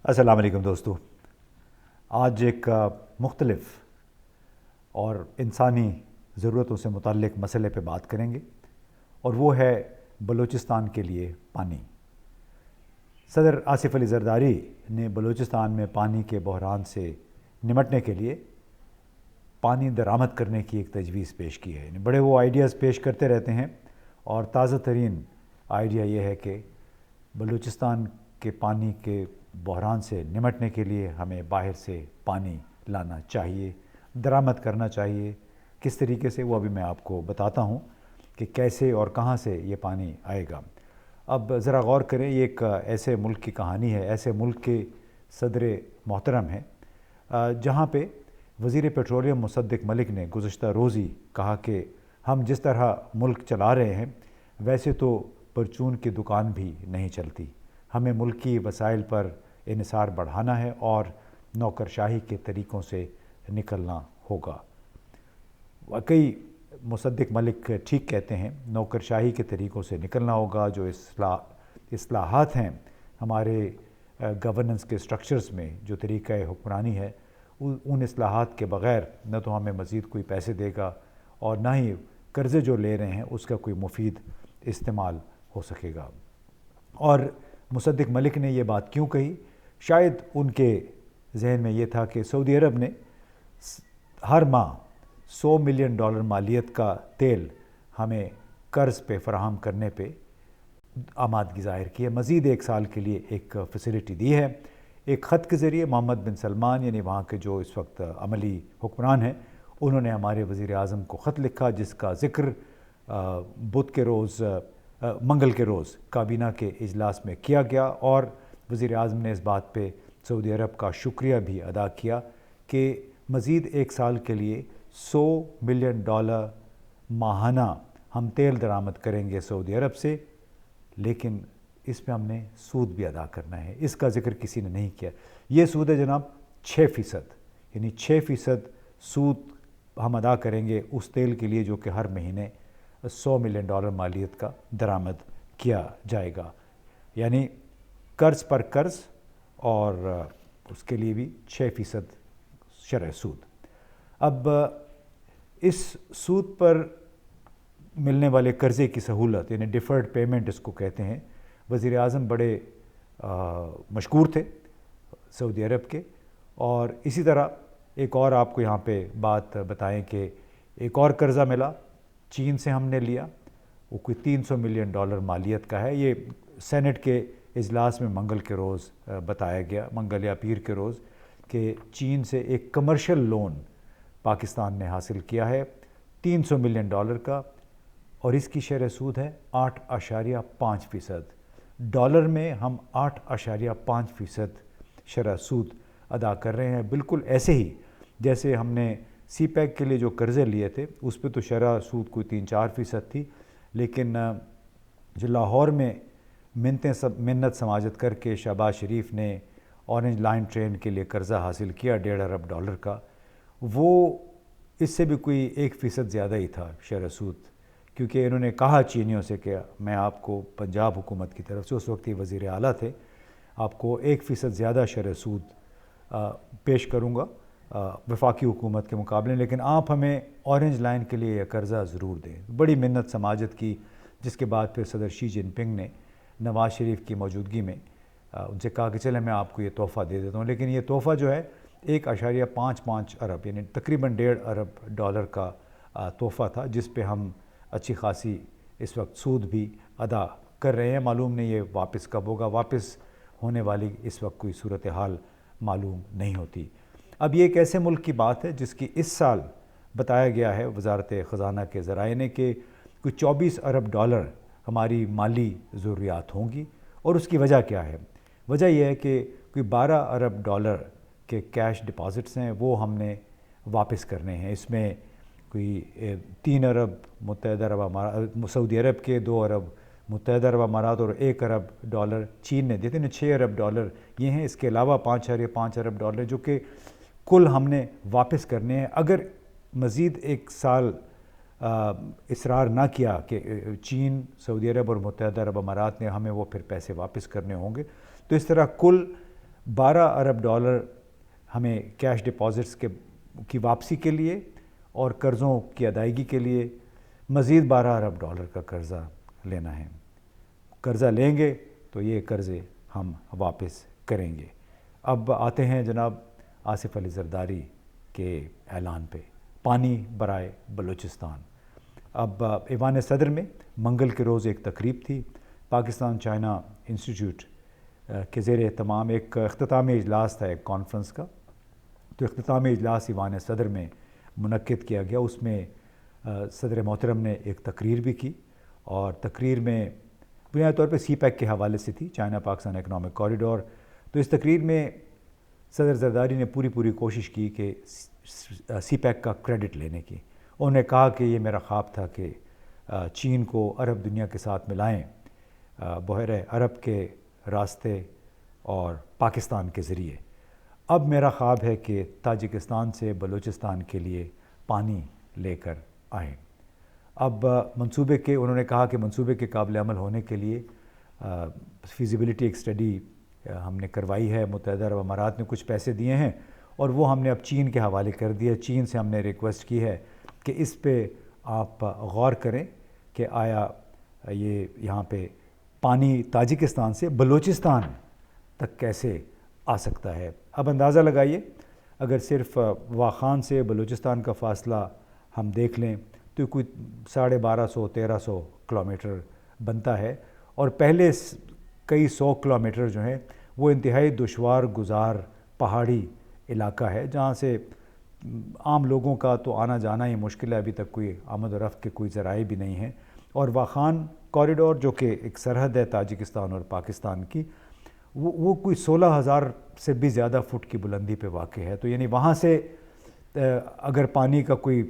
السلام علیکم دوستو. آج ایک مختلف اور انسانی ضرورتوں سے متعلق مسئلے پہ بات کریں گے اور وہ ہے بلوچستان کے لیے پانی. صدر آصف علی زرداری نے بلوچستان میں پانی کے بحران سے نمٹنے کے لیے پانی درآمد کرنے کی ایک تجویز پیش کی ہے. بڑے وہ آئیڈیاز پیش کرتے رہتے ہیں اور تازہ ترین آئیڈیا یہ ہے کہ بلوچستان کے پانی کے بحران سے نمٹنے کے لیے ہمیں باہر سے پانی لانا چاہیے، درآمد کرنا چاہیے. کس طریقے سے وہ ابھی میں آپ کو بتاتا ہوں کہ کیسے اور کہاں سے یہ پانی آئے گا. اب ذرا غور کریں، یہ ایک ایسے ملک کی کہانی ہے، ایسے ملک کے صدر محترم ہیں جہاں پہ وزیر پیٹرولیم مصدق ملک نے گزشتہ روز ہی کہا کہ ہم جس طرح ملک چلا رہے ہیں ویسے تو پرچون کی دکان بھی نہیں چلتی، ہمیں ملکی وسائل پر انحصار بڑھانا ہے اور نوکرشاہی کے طریقوں سے نکلنا ہوگا. واقعی مصدق ملک ٹھیک کہتے ہیں، نوکرشاہی کے طریقوں سے نکلنا ہوگا. جو اصلاحات ہیں ہمارے گورننس کے سٹرکچرز میں، جو طریقہ حکمرانی ہے، ان اصلاحات کے بغیر نہ تو ہمیں مزید کوئی پیسے دے گا اور نہ ہی قرضے جو لے رہے ہیں اس کا کوئی مفید استعمال ہو سکے گا. اور مصدق ملک نے یہ بات کیوں کہی؟ شاید ان کے ذہن میں یہ تھا کہ سعودی عرب نے ہر ماہ $100 ملین مالیت کا تیل ہمیں قرض پہ فراہم کرنے پہ آمادگی ظاہر کی ہے. مزید 1 سال کے لیے ایک فیسلٹی دی ہے. ایک خط کے ذریعے محمد بن سلمان، یعنی وہاں کے جو اس وقت عملی حکمران ہیں، انہوں نے ہمارے وزیر اعظم کو خط لکھا جس کا ذکر منگل کے روز کابینہ کے اجلاس میں کیا گیا اور وزیر اعظم نے اس بات پہ سعودی عرب کا شکریہ بھی ادا کیا کہ مزید 1 سال کے لیے $100 ملین ماہانہ ہم تیل درآمد کریں گے سعودی عرب سے، لیکن اس پہ ہم نے سود بھی ادا کرنا ہے. اس کا ذکر کسی نے نہیں کیا. یہ سود ہے جناب 6%، یعنی 6% سود ہم ادا کریں گے اس تیل کے لیے جو کہ ہر مہینے $100 ملین مالیت کا درآمد کیا جائے گا. یعنی قرض پر قرض اور اس کے لیے بھی 6% شرح سود. اب اس سود پر ملنے والے قرضے کی سہولت، یعنی ڈیفرڈ پیمنٹ اس کو کہتے ہیں، وزیر اعظم بڑے مشکور تھے سعودی عرب کے. اور اسی طرح ایک اور آپ کو یہاں پہ بات بتائیں کہ ایک اور قرضہ ملا چین سے، ہم نے لیا، وہ کوئی $300 ملین مالیت کا ہے. یہ سینٹ کے اجلاس میں منگل کے روز بتایا گیا، منگل یا پیر کے روز، کہ چین سے ایک کمرشل لون پاکستان نے حاصل کیا ہے $300 ملین کا اور اس کی شرح سود ہے 8.5%. ڈالر میں ہم 8.5% شرح سود ادا کر رہے ہیں. بالکل ایسے ہی جیسے ہم نے سی پیک کے لیے جو قرضے لیے تھے اس پہ تو شرح سود کوئی 3-4% تھی، لیکن جو لاہور میں منت سماجت کر کے شہباز شریف نے اورنج لائن ٹرین کے لیے قرضہ حاصل کیا $1.5 ارب کا، وہ اس سے بھی کوئی 1% زیادہ ہی تھا شرح سود. کیونکہ انہوں نے کہا چینیوں سے کہ میں آپ کو پنجاب حکومت کی طرف سے، اس وقت یہ وزیر اعلیٰ تھے، آپ کو 1% زیادہ شرح سود پیش کروں گا وفاقی حکومت کے مقابلے، لیکن آپ ہمیں اورنج لائن کے لیے یہ قرضہ ضرور دیں. بڑی منت سماجت کی، جس کے بعد پھر صدر شی جن پنگ نے نواز شریف کی موجودگی میں ان سے کہا کہ چلیں میں آپ کو یہ تحفہ دے دیتا ہوں. لیکن یہ تحفہ جو ہے 1.55 ارب، یعنی تقریباً $1.5 ارب کا تحفہ تھا، جس پہ ہم اچھی خاصی اس وقت سود بھی ادا کر رہے ہیں. معلوم نہیں یہ واپس کب ہوگا، واپس ہونے والی اس وقت کوئی صورتحال معلوم نہیں ہوتی. اب یہ ایک ایسے ملک کی بات ہے جس کی اس سال بتایا گیا ہے وزارت خزانہ کے ذرائع نے کہ کوئی $24 ارب ہماری مالی ضروریات ہوں گی. اور اس کی وجہ کیا ہے؟ وجہ یہ ہے کہ کوئی $12 ارب کے کیش ڈپازٹس ہیں، وہ ہم نے واپس کرنے ہیں. اس میں کوئی 3 ارب متحدہ عرب امارات، سعودی عرب کے 2 ارب متحدہ عرب امارات اور $1 ارب چین نے دیتے ہیں. $6 ارب یہ ہیں. اس کے علاوہ $5.5 ارب جو کہ کل ہم نے واپس کرنے ہیں. اگر مزید 1 سال اصرار نہ کیا کہ چین، سعودی عرب اور متحدہ عرب امارات نے ہمیں وہ پھر پیسے واپس کرنے ہوں گے، تو اس طرح کل 12 ارب ڈالر ہمیں کیش ڈپازٹس کی واپسی کے لیے اور قرضوں کی ادائیگی کے لیے مزید 12 ارب ڈالر کا قرضہ لینا ہے. قرضہ لیں گے تو یہ قرضے ہم واپس کریں گے. اب آتے ہیں جناب آصف علی زرداری کے اعلان پہ. پانی برائے بلوچستان. اب ایوان صدر میں منگل کے روز ایک تقریب تھی. پاکستان چائنا انسٹیٹیوٹ کے زیر اہتمام ایک اختتامی اجلاس تھا ایک کانفرنس کا. تو اختتامی اجلاس ایوان صدر میں منعقد کیا گیا. اس میں صدر محترم نے ایک تقریر بھی کی اور تقریر میں بنیادی طور پہ سی پیک کے حوالے سے تھی, چائنا پاکستان اکنامک کوریڈور. تو اس تقریر میں صدر زرداری نے پوری کوشش کی کہ سی پیک کا کریڈٹ لینے کی. انہوں نے کہا کہ یہ میرا خواب تھا کہ چین کو عرب دنیا کے ساتھ ملائیں بحیرہ عرب کے راستے اور پاکستان کے ذریعے. اب میرا خواب ہے کہ تاجکستان سے بلوچستان کے لیے پانی لے کر آئیں. اب منصوبے کے انہوں نے کہا کہ منصوبے کے قابل عمل ہونے کے لیے فیزیبلٹی ایک اسٹڈی ہم نے کروائی ہے. متحدہ عرب امارات نے کچھ پیسے دیے ہیں اور وہ ہم نے اب چین کے حوالے کر دیے. چین سے ہم نے ریکویسٹ کی ہے کہ اس پہ آپ غور کریں کہ آیا یہ یہاں پہ پانی تاجکستان سے بلوچستان تک کیسے آ سکتا ہے. اب اندازہ لگائیے, اگر صرف واخان سے بلوچستان کا فاصلہ ہم دیکھ لیں تو کوئی 1250-1300 کلومیٹر بنتا ہے, اور پہلے کئی 100 کلومیٹر جو ہیں وہ انتہائی دشوار گزار پہاڑی علاقہ ہے جہاں سے عام لوگوں کا تو آنا جانا ہی مشکل ہے. ابھی تک کوئی آمد و رفت کے کوئی ذرائع بھی نہیں ہیں. اور واخان کوریڈور جو کہ ایک سرحد ہے تاجکستان اور پاکستان کی, وہ کوئی 16,000 سے بھی زیادہ فٹ کی بلندی پہ واقع ہے. تو یعنی وہاں سے اگر پانی کا کوئی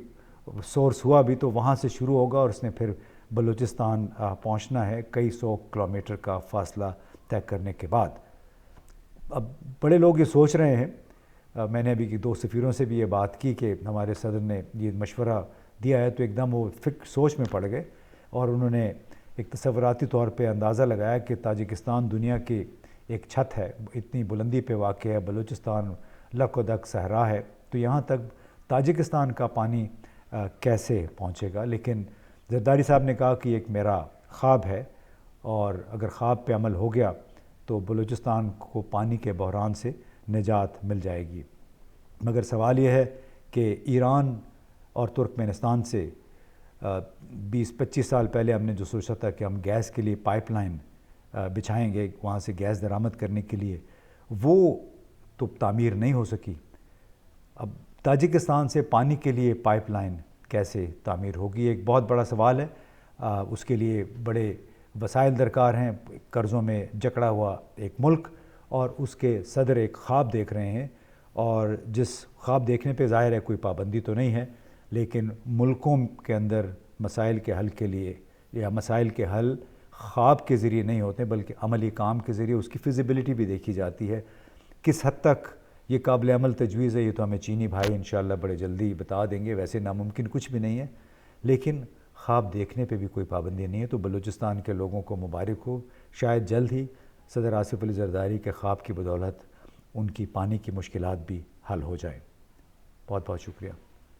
سورس ہوا بھی تو وہاں سے شروع ہوگا اور اس نے پھر بلوچستان پہنچنا ہے کئی 100 کلومیٹر کا فاصلہ طے کرنے کے بعد. اب بڑے لوگ یہ سوچ رہے ہیں, میں نے ابھی 2 سفیروں سے بھی یہ بات کی کہ ہمارے صدر نے یہ مشورہ دیا ہے, تو ایک دم وہ سوچ میں پڑ گئے اور انہوں نے ایک تصوراتی طور پہ اندازہ لگایا کہ تاجکستان دنیا کی ایک چھت ہے, اتنی بلندی پہ واقع ہے, بلوچستان لک و دک صحرا ہے, تو یہاں تک تاجکستان کا پانی کیسے پہنچے گا. لیکن زرداری صاحب نے کہا کہ ایک میرا خواب ہے اور اگر خواب پہ عمل ہو گیا تو بلوچستان کو پانی کے بحران سے نجات مل جائے گی. مگر سوال یہ ہے کہ ایران اور ترکمنستان سے 20-25 سال پہلے ہم نے جو سوچا تھا کہ ہم گیس کے لیے پائپ لائن بچھائیں گے وہاں سے گیس درآمد کرنے کے لیے, وہ تو تعمیر نہیں ہو سکی. اب تاجکستان سے پانی کے لیے پائپ لائن کیسے تعمیر ہوگی, ایک بہت بڑا سوال ہے. اس کے لیے بڑے وسائل درکار ہیں. قرضوں میں جکڑا ہوا ایک ملک اور اس کے صدر ایک خواب دیکھ رہے ہیں, اور جس خواب دیکھنے پہ ظاہر ہے کوئی پابندی تو نہیں ہے, لیکن ملکوں کے اندر مسائل کے حل کے لیے یا مسائل کے حل خواب کے ذریعے نہیں ہوتے بلکہ عملی کام کے ذریعے اس کی فیزیبلٹی بھی دیکھی جاتی ہے. کس حد تک یہ قابل عمل تجویز ہے یہ تو ہمیں چینی بھائی انشاءاللہ بڑے جلدی بتا دیں گے. ویسے ناممکن کچھ بھی نہیں ہے, لیکن خواب دیکھنے پہ بھی کوئی پابندی نہیں ہے. تو بلوچستان کے لوگوں کو مبارک ہو, شاید جلد ہی صدر آصف علی زرداری کے خواب کی بدولت ان کی پانی کی مشکلات بھی حل ہو جائیں. بہت بہت شکریہ.